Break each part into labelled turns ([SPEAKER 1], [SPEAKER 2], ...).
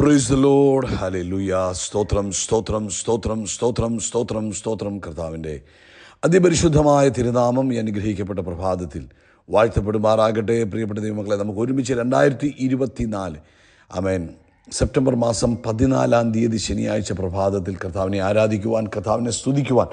[SPEAKER 1] Praise the Lord. Hallelujah. സ്തോത്രം സ്തോത്രം സ്തോത്രം സ്തോത്രം സ്തോത്രം സ്തോത്രം. കർത്താവിൻ്റെ അതിപരിശുദ്ധമായ തിരുനാമം ഈ അനുഗ്രഹിക്കപ്പെട്ട പ്രഭാതത്തിൽ വാഴ്ത്തപ്പെടുമാറാകട്ടെ. പ്രിയപ്പെട്ട ദൈവമക്കളെ, നമുക്ക് ഒരുമിച്ച് 2024 ആമേൻ സെപ്റ്റംബർ മാസം 14 ശനിയാഴ്ച പ്രഭാതത്തിൽ കർത്താവിനെ ആരാധിക്കുവാൻ, കർത്താവിനെ സ്തുതിക്കുവാൻ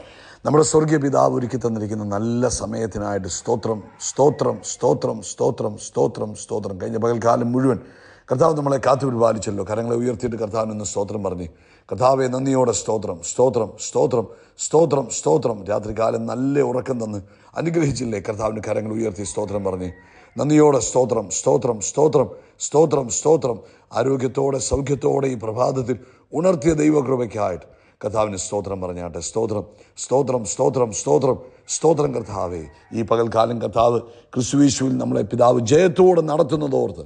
[SPEAKER 1] നമ്മുടെ സ്വർഗീയ പിതാവ് ഒരുക്കി തന്നിരിക്കുന്ന നല്ല സമയത്തിനായിട്ട് സ്തോത്രം സ്തോത്രം സ്തോത്രം സ്തോത്രം സ്തോത്രം സ്തോത്രം. കഴിഞ്ഞ പകൽക്കാലം മുഴുവൻ കർത്താവ് നമ്മളെ കാത്തുപരിപാലിച്ചല്ലോ. കരങ്ങളെ ഉയർത്തിയിട്ട് കർത്താവിനൊന്ന് സ്തോത്രം പറഞ്ഞ്, കർത്താവെ നന്ദിയോടെ സ്തോത്രം സ്തോത്രം സ്തോത്രം സ്തോത്രം സ്തോത്രം. രാത്രികാലം നല്ല ഉറക്കം തന്ന് അനുഗ്രഹിച്ചില്ലേ? കർത്താവിന് കരങ്ങൾ ഉയർത്തി സ്തോത്രം പറഞ്ഞ് നന്ദിയോടെ സ്തോത്രം സ്തോത്രം സ്തോത്രം സ്തോത്രം സ്തോത്രം. ആരോഗ്യത്തോടെ സൗഖ്യത്തോടെ ഈ പ്രഭാതത്തിൽ ഉണർത്തിയ ദൈവകൃപയ്ക്കായിട്ട് കർത്താവിന് സ്തോത്രം പറഞ്ഞാട്ടെ. സ്തോത്രം സ്തോത്രം സ്തോത്രം സ്തോത്രം സ്തോത്രം. കർത്താവെ ഈ പകൽക്കാലം കർത്താവ് ക്രിസ്തുയേശുവിൽ നമ്മളെ പിതാവ് ജയത്തോടെ നടത്തുന്നതോർത്ത്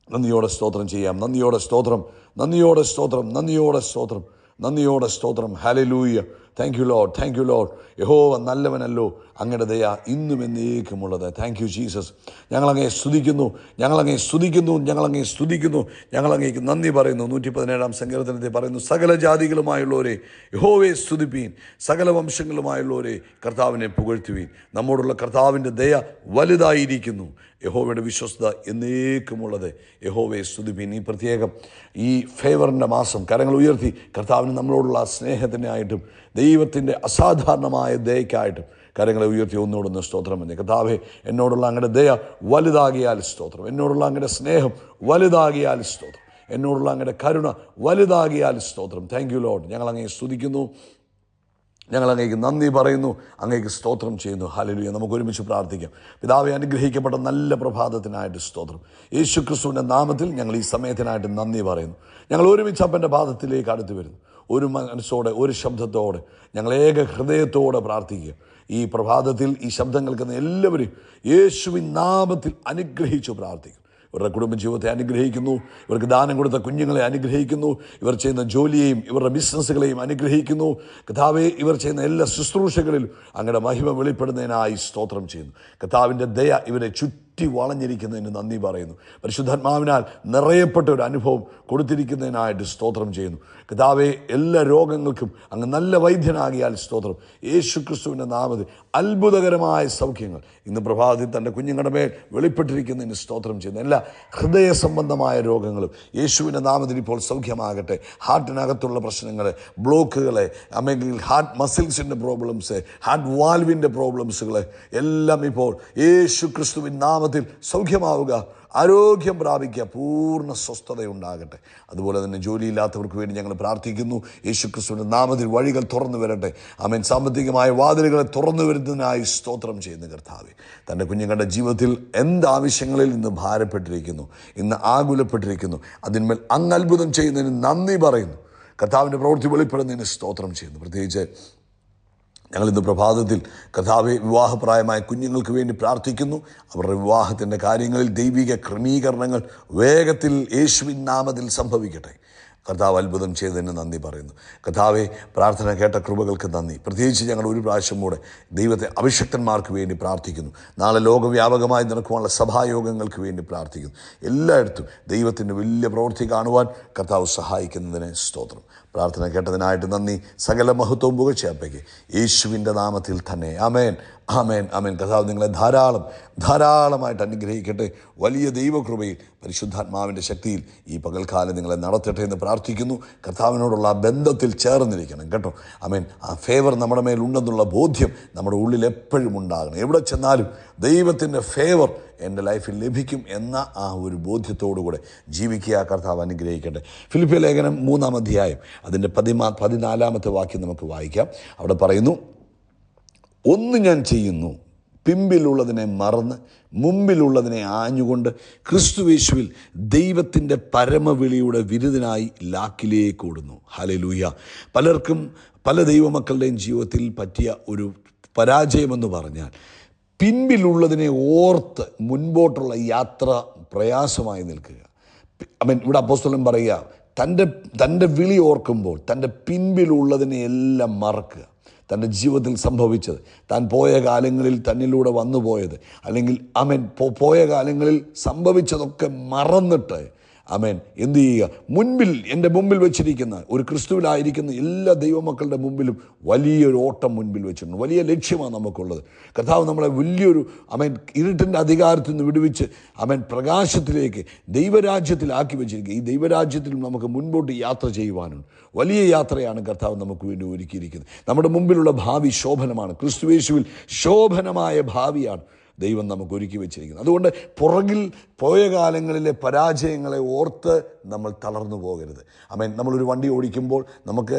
[SPEAKER 1] നന്ദിയോടെ സ്തോത്രം ചെയ്യാം. നന്ദിയോടെ സ്തോത്രം, നന്ദിയോടെ സ്തോത്രം, നന്ദിയോടെ സ്തോത്രം, നന്ദിയോടെ സ്തോത്രം. Hallelujah. Thank you Lord, thank you Lord. യഹോവ നല്ലവനല്ലോ, അങ്ങയുടെ ദയ ഇന്നും എന്നേക്കുമുള്ളത്. Thank you Jesus. ഞങ്ങളങ്ങേ സ്തുതിക്കുന്നു, ഞങ്ങളങ്ങേ സ്തുതിക്കുന്നു, ഞങ്ങളങ്ങേ സ്തുതിക്കുന്നു, ഞങ്ങളങ്ങേക്ക് നന്ദി പറയുന്നു. 117 സങ്കീർത്തനത്തിൽ പറയുന്നു, സകല ജാതികളുമായുള്ളവരെ യഹോവയെ സ്തുതിപ്പീൻ, സകല വംശങ്ങളുമായുള്ളവരെ കർത്താവിനെ പുകഴ്ത്തുവീൻ. നമ്മോടുള്ള കർത്താവിൻ്റെ ദയ വലുതായിരിക്കുന്നു, യഹോവയുടെ വിശ്വസ്തത എന്നേക്കുമുള്ളത്. യഹോവയെ സ്തുതിപ്പീൻ. ഈ പ്രത്യേകം ഈ ഫേവറിൻ്റെ മാസം കരങ്ങൾ ഉയർത്തി കർത്താവിന് നമ്മളോടുള്ള സ്നേഹത്തിനായിട്ടും ദൈവത്തിൻ്റെ അസാധാരണമായ ദയക്കായിട്ടും കരങ്ങളെ ഉയർത്തി ഒന്നുകൂടൊന്ന് സ്തോത്രം പറഞ്ഞേ. കർത്താവേ, എന്നോടുള്ള അങ്ങയുടെ ദയ വലുതാകിയാൽ സ്തോത്രം, എന്നോടുള്ള അങ്ങയുടെ സ്നേഹം വലുതാകിയാൽ സ്തോത്രം, എന്നോടുള്ള അങ്ങയുടെ കരുണ വലുതാകിയാൽ സ്തോത്രം. Thank you Lord. ഞങ്ങൾ അങ്ങയെ സ്തുതിക്കുന്നു, ഞങ്ങൾ അങ്ങേക്ക് നന്ദി പറയുന്നു, അങ്ങേക്ക് സ്തോത്രം ചെയ്യുന്നു. ഹല്ലേലൂയ. നമുക്ക് ഒരുമിച്ച് പ്രാർത്ഥിക്കാം. പിതാവെ, അനുഗ്രഹിക്കപ്പെട്ട നല്ല പ്രഭാതത്തിനായിട്ട് സ്തോത്രം. യേശു ക്രിസ്തുവിൻ്റെ നാമത്തിൽ ഞങ്ങൾ ഈ സമയത്തിനായിട്ട് നന്ദി പറയുന്നു. ഞങ്ങൾ ഒരുമിച്ച് അപ്പൻ്റെ പാദത്തിലേക്ക് അടുത്ത് വരുന്നു. ഒരു മനസ്സോടെ, ഒരു ശബ്ദത്തോടെ, ഞങ്ങൾ ഏക ഹൃദയത്തോടെ പ്രാർത്ഥിക്കുക. ഈ പ്രഭാതത്തിൽ ഈ ശബ്ദം കേൾക്കുന്ന എല്ലാവരും യേശുവിൻ നാമത്തിൽ അനുഗ്രഹിച്ചു പ്രാർത്ഥിക്കും. ഇവരുടെ കുടുംബജീവിതത്തെ അനുഗ്രഹിക്കുന്നു, ഇവർക്ക് ദാനം കൊടുത്ത കുഞ്ഞുങ്ങളെ അനുഗ്രഹിക്കുന്നു, ഇവർ ചെയ്യുന്ന ജോലിയെയും ഇവരുടെ ബിസിനസ്സുകളെയും അനുഗ്രഹിക്കുന്നു. കർത്താവേ, ഇവർ ചെയ്യുന്ന എല്ലാ ശുശ്രൂഷകളിലും അങ്ങയുടെ മഹിമ വെളിപ്പെടുന്നതിനായി സ്തോത്രം ചെയ്യുന്നു. കർത്താവിൻ്റെ ദയ ഇവരെ ചുറ്റി വളഞ്ഞിരിക്കുന്നതിന് നന്ദി പറയുന്നു. പരിശുദ്ധാത്മാവിനാൽ നിറയപ്പെട്ട ഒരു അനുഭവം കൊടുത്തിരിക്കുന്നതിനായിട്ട് സ്തോത്രം ചെയ്യുന്നു. കർത്താവേ, എല്ലാ രോഗങ്ങൾക്കും അങ്ങ് നല്ല വൈദ്യനാകിയാൽ സ്തോത്രം. യേശു ക്രിസ്തുവിൻ്റെ നാമത്തിൽ അത്ഭുതകരമായ സൗഖ്യങ്ങൾ ഇന്ന് പ്രഭാതത്തിൽ തൻ്റെ കുഞ്ഞുങ്ങളുടെ മേൽ വെളിപ്പെട്ടിരിക്കുന്നതിന് സ്തോത്രം ചെയ്യുന്നു. എല്ലാ ഹൃദയ സംബന്ധമായ രോഗങ്ങളും യേശുവിൻ്റെ നാമത്തിൽ ഇപ്പോൾ സൗഖ്യമാകട്ടെ. ഹാർട്ടിനകത്തുള്ള പ്രശ്നങ്ങൾ, ബ്ലോക്കുകളെ, അല്ലെങ്കിൽ ഹാർട്ട് മസിൽസിൻ്റെ പ്രോബ്ലംസ്, ഹാർട്ട് വാൽവിൻ്റെ പ്രോബ്ലംസുകൾ എല്ലാം ഇപ്പോൾ യേശു ക്രിസ്തുവിൻ നാമത്തിൽ സൗഖ്യമാവുക, ആരോഗ്യം പ്രാപിക്കുക, പൂർണ്ണ സ്വസ്ഥതയുണ്ടാകട്ടെ. അതുപോലെ തന്നെ ജോലിയില്ലാത്തവർക്ക് വേണ്ടി ഞങ്ങൾ പ്രാർത്ഥിക്കുന്നു. യേശു ക്രിസ്തുവിൻ്റെ നാമത്തിൽ വഴികൾ തുറന്നു വരട്ടെ. ആമേൻ. സാമ്പത്തികമായ വാതിലുകളെ തുറന്നു വരുന്നതിനായി സ്തോത്രം ചെയ്യുന്ന കർത്താവേ, തൻ്റെ കുഞ്ഞുങ്ങളുടെ ജീവിതത്തിൽ എന്താവശ്യങ്ങളിൽ ഇന്ന് ഭാരപ്പെട്ടിരിക്കുന്നു, ഇന്ന് ആകുലപ്പെട്ടിരിക്കുന്നു, അതിന്മേൽ അങ്ങ് അത്ഭുതം ചെയ്യുന്നതിന് നന്ദി പറയുന്നു. കർത്താവിൻ്റെ പ്രവൃത്തി വെളിപ്പെടുന്നതിന് സ്തോത്രം ചെയ്യുന്നു. പ്രത്യേകിച്ച് ഞങ്ങളിന്ന് പ്രഭാതത്തിൽ കർത്താവെ, വിവാഹപ്രായമായ കുഞ്ഞുങ്ങൾക്ക് വേണ്ടി പ്രാർത്ഥിക്കുന്നു. അവരുടെ വിവാഹത്തിൻ്റെ കാര്യങ്ങളിൽ ദൈവിക ക്രമീകരണങ്ങൾ വേഗത്തിൽ യേശുവിൻ നാമത്തിൽ സംഭവിക്കട്ടെ. കർത്താവ് അത്ഭുതം ചെയ്തതിന് നന്ദി പറയുന്നു. കർത്താവെ, പ്രാർത്ഥന കേട്ട കൃപകൾക്ക് നന്ദി. പ്രത്യേകിച്ച് ഞങ്ങൾ ഒരു പ്രാവശ്യം കൂടെ ദൈവത്തെ അഭിഷക്തന്മാർക്ക് വേണ്ടി പ്രാർത്ഥിക്കുന്നു. നാളെ ലോകവ്യാപകമായി നടക്കുവാനുള്ള സഭായോഗങ്ങൾക്ക് വേണ്ടി പ്രാർത്ഥിക്കുന്നു. എല്ലായിടത്തും ദൈവത്തിൻ്റെ വലിയ പ്രവൃത്തി കാണുവാൻ കർത്താവ് സഹായിക്കുന്നതിന് സ്തോത്രം. പ്രാർത്ഥന കേട്ടതിനായിട്ട് നന്ദി. സകല മഹത്വവും പുകഴ്ചയപ്പയ്ക്ക് യേശുവിൻ്റെ നാമത്തിൽ തന്നെ. ആമേൻ, ആമേൻ, ആമേൻ. കർത്താവ് നിങ്ങളെ ധാരാളമായിട്ട് അനുഗ്രഹിക്കട്ടെ. വലിയ ദൈവകൃപയിൽ പരിശുദ്ധാത്മാവിൻ്റെ ശക്തിയിൽ ഈ പകൽക്കാലം നിങ്ങളെ നടത്തട്ടെ എന്ന് പ്രാർത്ഥിക്കുന്നു. കർത്താവിനോടുള്ള ആ ബന്ധത്തിൽ ചേർന്നിരിക്കണം കേട്ടോ. ആമേൻ. ആ ഫേവർ നമ്മുടെ മേലുണ്ടെന്നുള്ള ബോധ്യം നമ്മുടെ ഉള്ളിൽ എപ്പോഴും ഉണ്ടാകണം. എവിടെ ചെന്നാലും ദൈവത്തിൻ്റെ ഫേവർ എൻ്റെ ലൈഫിൽ ലഭിക്കും എന്ന ആ ഒരു ബോധ്യത്തോടു കൂടെ ജീവിക്കുക. കർത്താവ് അനുഗ്രഹിക്കട്ടെ. ഫിലിപ്പിയ ലേഖനം 3-ാം അധ്യായം അതിൻ്റെ 14-ാമത്തെ വാക്യം നമുക്ക് വായിക്കാം. അവിടെ പറയുന്നു, ഒന്ന് ഞാൻ ചെയ്യുന്നു, പിമ്പിലുള്ളതിനെ മറന്ന് മുമ്പിലുള്ളതിനെ ആഞ്ഞുകൊണ്ട് ക്രിസ്തുയേശുവിൽ ദൈവത്തിൻ്റെ പരമവിളിയുടെ വിരുദ്ധനായി ലാക്കിലേക്ക് ഓടുന്നു. ഹല്ലേലൂയ. പലർക്കും പല ദൈവമക്കളുടെയും ജീവിതത്തിൽ പറ്റിയ ഒരു പരാജയമെന്ന് പറഞ്ഞാൽ പിൻപിലുള്ളതിനെ ഓർത്ത് മുൻപോട്ടുള്ള യാത്ര പ്രയാസമായി നിൽക്കുക. ഇവിടെ അപ്പോസ്തലൻ പറയുക, തൻ്റെ വിളി ഓർക്കുമ്പോൾ തൻ്റെ പിൻപിലുള്ളതിനെ എല്ലാം മറക്കുക. തൻ്റെ ജീവിതത്തിൽ സംഭവിച്ചത്, താൻ പോയ കാലങ്ങളിൽ തന്നിലൂടെ വന്നു പോയത്, അല്ലെങ്കിൽ പോയ കാലങ്ങളിൽ സംഭവിച്ചതൊക്കെ മറന്നിട്ട് ആമേൻ, എന്തു ചെയ്യുക? എൻ്റെ മുമ്പിൽ വെച്ചിരിക്കുന്ന ഒരു ക്രിസ്തുവിലായിരിക്കുന്ന എല്ലാ ദൈവമക്കളുടെ മുമ്പിലും വലിയൊരു ഓട്ടം മുൻപിൽ വെച്ചിട്ടുണ്ട്. വലിയ ലക്ഷ്യമാണ് നമുക്കുള്ളത്. കർത്താവ് നമ്മളെ വലിയൊരു ഇരുട്ടിൻ്റെ അധികാരത്തിൽ നിന്ന് വിടുവിച്ച് പ്രകാശത്തിലേക്ക് ദൈവരാജ്യത്തിലാക്കി വെച്ചിരിക്കുക. ഈ ദൈവരാജ്യത്തിൽ നമുക്ക് മുൻപോട്ട് യാത്ര ചെയ്യുവാനുണ്ട്. വലിയ യാത്രയാണ് കർത്താവ് നമുക്ക് വേണ്ടി ഒരുക്കിയിരിക്കുന്നത്. നമ്മുടെ മുമ്പിലുള്ള ഭാവി ശോഭനമാണ്. ക്രിസ്തുയേശുവിൽ ശോഭനമായ ഭാവിയാണ് ദൈവം നമുക്ക് ഒരുക്കി വെച്ചിരിക്കുന്നത്. അതുകൊണ്ട് പുറകിൽ പോയ കാലങ്ങളിലെ പരാജയങ്ങളെ ഓർത്ത് നമ്മൾ തളർന്നു പോകരുത്. നമ്മളൊരു വണ്ടി ഓടിക്കുമ്പോൾ നമുക്ക്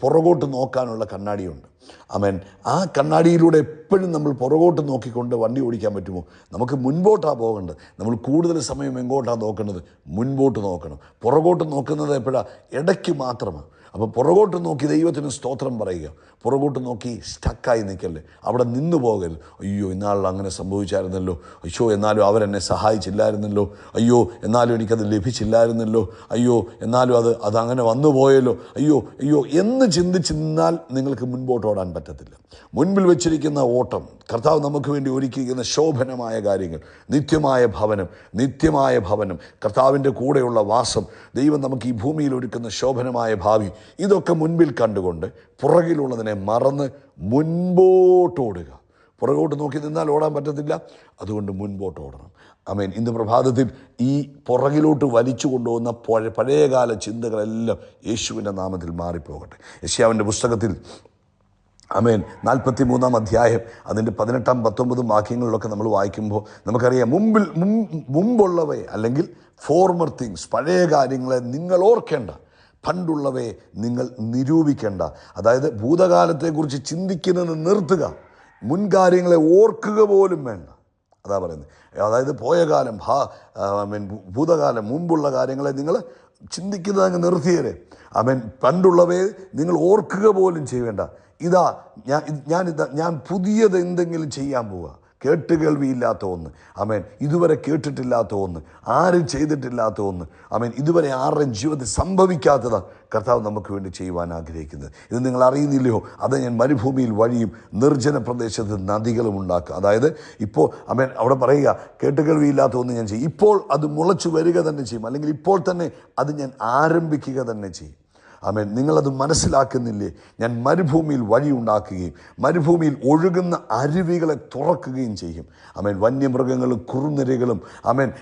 [SPEAKER 1] പുറകോട്ട് നോക്കാനുള്ള കണ്ണാടിയുണ്ട്. ആ കണ്ണാടിയിലൂടെ എപ്പോഴും നമ്മൾ പുറകോട്ട് നോക്കിക്കൊണ്ട് വണ്ടി ഓടിക്കാൻ പറ്റുമോ? നമുക്ക് മുൻപോട്ടാണ് പോകേണ്ടത്. നമ്മൾ കൂടുതൽ സമയം എങ്ങോട്ടാണ് നോക്കേണ്ടത്? മുൻപോട്ട് നോക്കണം. പുറകോട്ട് നോക്കുന്നത് എപ്പോഴാണ്? ഇടയ്ക്ക് മാത്രമാണ്. അപ്പോൾ പുറകോട്ട് നോക്കി ദൈവത്തിന് സ്തോത്രം പറയുക. പുറകോട്ട് നോക്കി സ്റ്റക്കായി നിൽക്കല്ലേ, അവിടെ നിന്ന് പോകരുത്. അയ്യോ, ഇന്നാളിൽ അങ്ങനെ സംഭവിച്ചായിരുന്നല്ലോ, അയ്യോ എന്നാലും അവരെന്നെ സഹായിച്ചില്ലായിരുന്നല്ലോ, അയ്യോ എന്നാലും എനിക്കത് ലഭിച്ചില്ലായിരുന്നല്ലോ, അയ്യോ എന്നാലും അതങ്ങനെ വന്നു പോയല്ലോ, അയ്യോ അയ്യോ എന്ന് ചിന്തിച്ച് നിന്നാൽ നിങ്ങൾക്ക് മുൻപോട്ട് ഓടാൻ പറ്റത്തില്ല. മുൻപിൽ വെച്ചിരിക്കുന്ന ഓട്ടം, കർത്താവ് നമുക്ക് വേണ്ടി ഒരുക്കിയിരിക്കുന്ന ശോഭനമായ കാര്യങ്ങൾ, നിത്യമായ ഭവനം, കർത്താവിൻ്റെ കൂടെയുള്ള വാസം, ദൈവം നമുക്ക് ഈ ഭൂമിയിൽ ഒരുക്കുന്ന ശോഭനമായ ഭാവി, ഇതൊക്കെ മുൻപിൽ കണ്ടുകൊണ്ട് പുറകിലുള്ളതിനെ മറന്ന് മുൻപോട്ടോടുക. പുറകോട്ട് നോക്കി നിന്നാൽ ഓടാൻ പറ്റത്തില്ല. അതുകൊണ്ട് മുൻപോട്ട് ഓടണം. ഇന്ന് പ്രഭാതത്തിൽ ഈ പുറകിലോട്ട് വലിച്ചു കൊണ്ടുപോകുന്ന പഴയകാല ചിന്തകളെല്ലാം യേശുവിൻ്റെ നാമത്തിൽ മാറിപ്പോകട്ടെ. യെശയ്യാവിൻ്റെ പുസ്തകത്തിൽ 43-ാം അധ്യായം അതിൻ്റെ 18-19 വാക്യങ്ങളിലൊക്കെ നമ്മൾ വായിക്കുമ്പോൾ നമുക്കറിയാം, മുമ്പുള്ളവയെ അല്ലെങ്കിൽ ഫോർമർ തിങ്സ്, പഴയ കാര്യങ്ങളെ നിങ്ങൾ ഓർക്കേണ്ട, പണ്ടുള്ളവയെ നിങ്ങൾ നിരൂപിക്കേണ്ട. അതായത് ഭൂതകാലത്തെക്കുറിച്ച് ചിന്തിക്കുന്നത് നിർത്തുക, മുൻകാര്യങ്ങളെ ഓർക്കുക പോലും വേണ്ട. അതാ പറയുന്നത്. അതായത് പോയ കാലം, ഭൂതകാലം, മുമ്പുള്ള കാര്യങ്ങളെ നിങ്ങൾ ചിന്തിക്കുന്നത് അങ്ങ് നിർത്തിയേരെ. പണ്ടുള്ളവയെ നിങ്ങൾ ഓർക്കുക പോലും ചെയ്യേണ്ട. ഞാൻ പുതിയത് എന്തെങ്കിലും ചെയ്യാൻ പോവുക. കേട്ടുകേൾവിയില്ലാത്ത ഒന്ന്, ഇതുവരെ കേട്ടിട്ടില്ലാത്ത ഒന്ന്, ആരും ചെയ്തിട്ടില്ലാത്ത ഒന്ന്, ഇതുവരെ ആരുടെയും ജീവിതത്തിൽ സംഭവിക്കാത്തതാണ് കർത്താവ് നമുക്ക് വേണ്ടി ചെയ്യുവാൻ ആഗ്രഹിക്കുന്നത്. ഇത് നിങ്ങൾ അറിയുന്നില്ലയോ? അത് ഞാൻ മരുഭൂമിയിൽ വഴിയും നിർജ്ജന പ്രദേശത്ത് നദികളും ഉണ്ടാക്കുക. അതായത് ഇപ്പോൾ അവിടെ പറയുക, കേട്ടുകേൾവിയില്ലാത്ത ഒന്ന് ഞാൻ ചെയ്യും. ഇപ്പോൾ അത് മുളച്ചു വരിക തന്നെ ചെയ്യും, അല്ലെങ്കിൽ ഇപ്പോൾ തന്നെ അത് ഞാൻ ആരംഭിക്കുക തന്നെ ചെയ്യും. നിങ്ങളത് മനസ്സിലാക്കുന്നില്ലേ? ഞാൻ മരുഭൂമിയിൽ വഴി ഉണ്ടാക്കുകയും മരുഭൂമിയിൽ ഒഴുകുന്ന അരുവികളെ തുറക്കുകയും ചെയ്യും. വന്യമൃഗങ്ങളും കുറുനിരകളും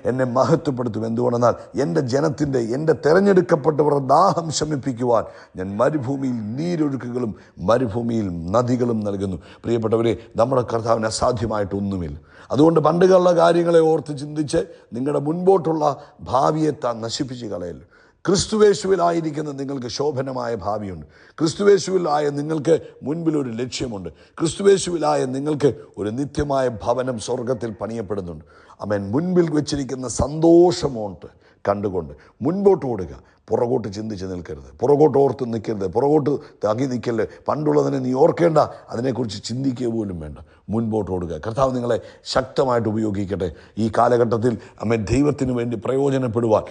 [SPEAKER 1] എന്നെ മഹത്വപ്പെടുത്തും. എന്തുകൊണ്ടെന്നാൽ എൻ്റെ തെരഞ്ഞെടുക്കപ്പെട്ടവരുടെ ദാഹം ശമിപ്പിക്കുവാൻ ഞാൻ മരുഭൂമിയിൽ നീരൊഴുക്കുകളും മരുഭൂമിയിൽ നദികളും നൽകുന്നു. പ്രിയപ്പെട്ടവരെ, നമ്മുടെ കർത്താവിന് അസാധ്യമായിട്ടൊന്നുമില്ല. അതുകൊണ്ട് പണ്ടുള്ള കാര്യങ്ങളെ ഓർത്ത് ചിന്തിച്ച് നിങ്ങളുടെ മുൻപോട്ടുള്ള ഭാവിയെ നശിപ്പിച്ച് കളയല്ലോ. ക്രിസ്തുവേശുവിലായിരിക്കുന്ന നിങ്ങൾക്ക് ശോഭനമായ ഭാവിയുണ്ട്. ക്രിസ്തുവേശുവിലായ നിങ്ങൾക്ക് മുൻപിൽ ഒരു ലക്ഷ്യമുണ്ട്. ക്രിസ്തുവേശുവിലായ നിങ്ങൾക്ക് ഒരു നിത്യമായ ഭവനം സ്വർഗത്തിൽ പണിയപ്പെടുന്നുണ്ട്. മുൻപിൽ വെച്ചിരിക്കുന്ന സന്തോഷമോട്ട് കണ്ടുകൊണ്ട് മുൻപോട്ട് ഓടുക. പുറകോട്ട് ചിന്തിച്ച് നിൽക്കരുത്, പുറകോട്ട് ഓർത്ത് നിൽക്കരുത്, പുറകോട്ട് തകി നിൽക്കരുത്. പണ്ടുള്ളതിനെ നീ ഓർക്കേണ്ട, അതിനെക്കുറിച്ച് ചിന്തിക്കുക പോലും വേണ്ട. മുൻപോട്ട് ഓടുക. കർത്താവ് നിങ്ങളെ ശക്തമായിട്ട് ഉപയോഗിക്കട്ടെ. ഈ കാലഘട്ടത്തിൽ ദൈവത്തിന് വേണ്ടി പ്രയോജനപ്പെടുവാൻ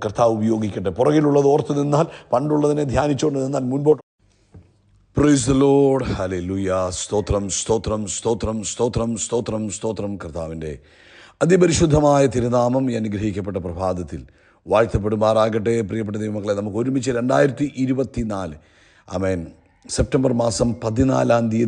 [SPEAKER 1] കർത്താവ് ഉപയോഗിക്കട്ടെ. പുറകിലുള്ളത് ഓർത്ത് നിന്നാൽ, പണ്ടുള്ളതിനെ ധ്യാനിച്ചുകൊണ്ട് നിന്നാൽ മുൻപോട്ട്. Praise the Lord. ഹല്ലേലൂയ. സ്തോത്രം സ്തോത്രം സ്തോത്രം സ്തോത്രം സ്തോത്രം സ്തോത്രം. കർത്താവിൻ്റെ അതിപരിശുദ്ധമായ തിരുനാമം ഈ അനുഗ്രഹിക്കപ്പെട്ട പ്രഭാതത്തിൽ വാഴ്ത്തപ്പെടുമാറാകട്ടെ. പ്രിയപ്പെട്ട ദൈവമക്കളെ, നമുക്ക് ഒരുമിച്ച് 2024 സെപ്റ്റംബർ മാസം 14-ാം തീയതി